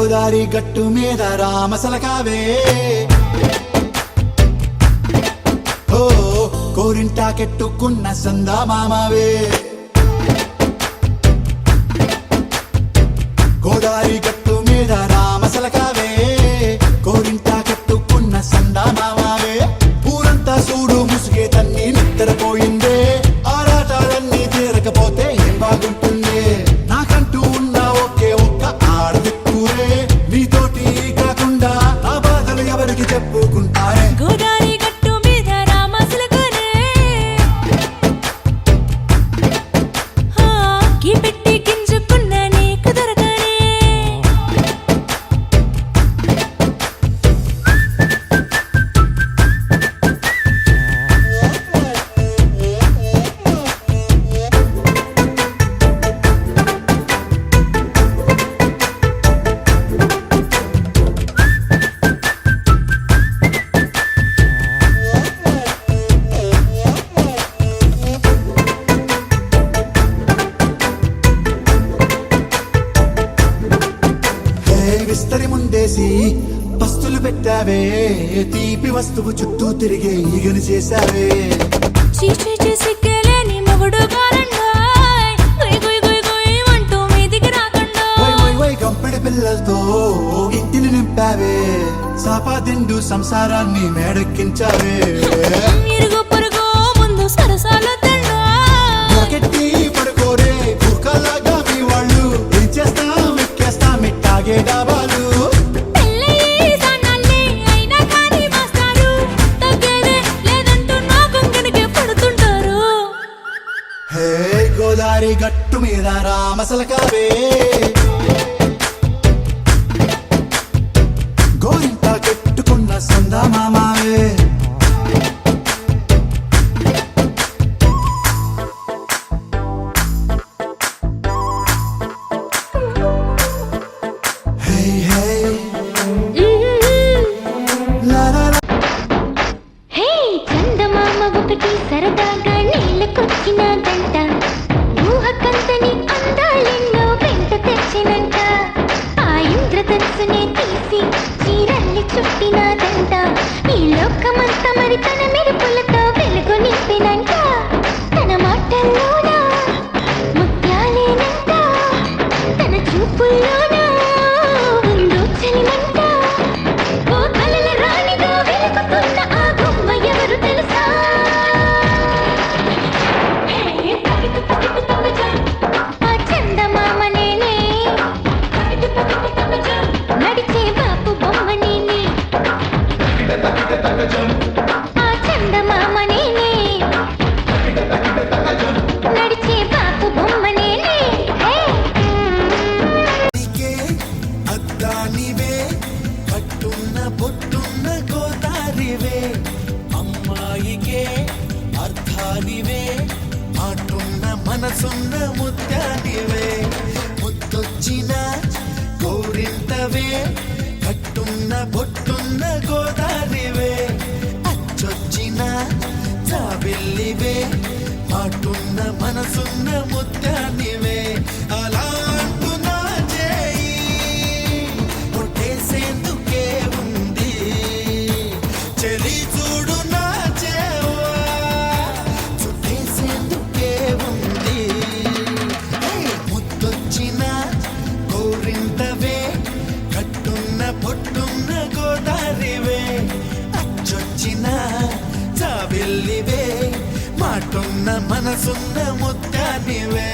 గోదారి గట్టు మీద రామసలకావే ఓ కోరింటా కెట్టుకున్న సందా మామావే గోదారి గట్టు మీద రామసలకావే కోరింటా కెట్టుకున్న సందా మామావే ఊరంతా చూడు ముసుగే తన్ని నిద్రపోయిందే ఆరాటాలన్నీ తీరకపోతే ఏం బాగుంటుందే నాకంటూ ఉన్న ఒకే ఒక్క ఆడదిక్కురే నీతోటి కాకుండా నా బాధలు ఎవరికి చెప్పుకుంటారే గోదారి గట్టు మీద రామసలకానే కీ పెట్టి గింజుకున్న నీకు దొరకనే విస్తరి ముందేసి పస్తులు పెట్టావే తీపి వస్తువు చుట్టూ తిరిగే ఈగను చేశావే చీచీ చేసి కేలేని మొగుడు కారండాయ్ గుయ్ గుయ్ గుయ్ గుయ్ అంటూ మీదికి రాకుండా వై గంపెడి పిల్లలతో ఇంటిని నింపావే సాపాదిండు సంసారాన్ని మేడెక్కించావే ఇరుగు పొరుగు ముందు సరసాలు తిన్నా పొరకెట్టి పడుకోరే కుక్కలాగా మీ వాళ్ళు ఏం చేస్తాం ఎక్కేస్తాం ఇట్టాగే డాబాలు పెళ్ళయి సన్నాళ్ళే అయినా కానీ మాస్తారు తగ్గేదే లేదంటూ నా కొంగనికే పడుతుంటారు హే గోదారి గట్టు మీద రామసలకావే గోరింట కెట్టుకున్న సందా మామావే హే హే లా లా లా హే చందమామ ఒకటి సరదాగా నీళ్ళకొచ్చిన గంట ఊహకంతని అందాలెన్నో వెంట తెచ్చినంట ఆ ఇంద్రధనుసునే తీసి చీరల్ని చుట్టినాదంట ఈ లోకమంతా మరి తన మెరుపులతో వెలుగు నింపినంట తన మాటల్లోన ముత్యాలేనంట తన చూపుల్లోన ఉందో చలిమంట ఓ కలల రాణిగా వెలుగుతున్న ఆ బొమ్మ ఎవరు తెలుసా ఆ చందమామ నేనే నడిచే బాపు బొమ్మ నేనే ఆ చందమామ నేనే నడిచే బాపు బొమ్మ నేనే నీకే అద్దానివే కట్టున్న బొట్టున్న గోదారివే అమ్మాయికే అర్థానివే ఆటున్న మనసున్న ముత్యానివే ముద్దొచ్చిన గోరింటవే కట్టున్న బొట్టున్న గోదారివే అచ్చొచ్చిన జాబిల్లివే ఆటున్న మనసున్న ముత్యానివే అలా అంటున్నా చేయి కొట్టేసేందుకే ఉంది చెలి చూడు నా చేవా చుట్టేసేందుకే ఉంది ముద్దొచ్చిన గోరింటవే కట్టున్న పొట్టున్న గోదారివే అచ్చొచ్చిన జాబిల్లివే మాటున్న మనసున్న ముత్యానివే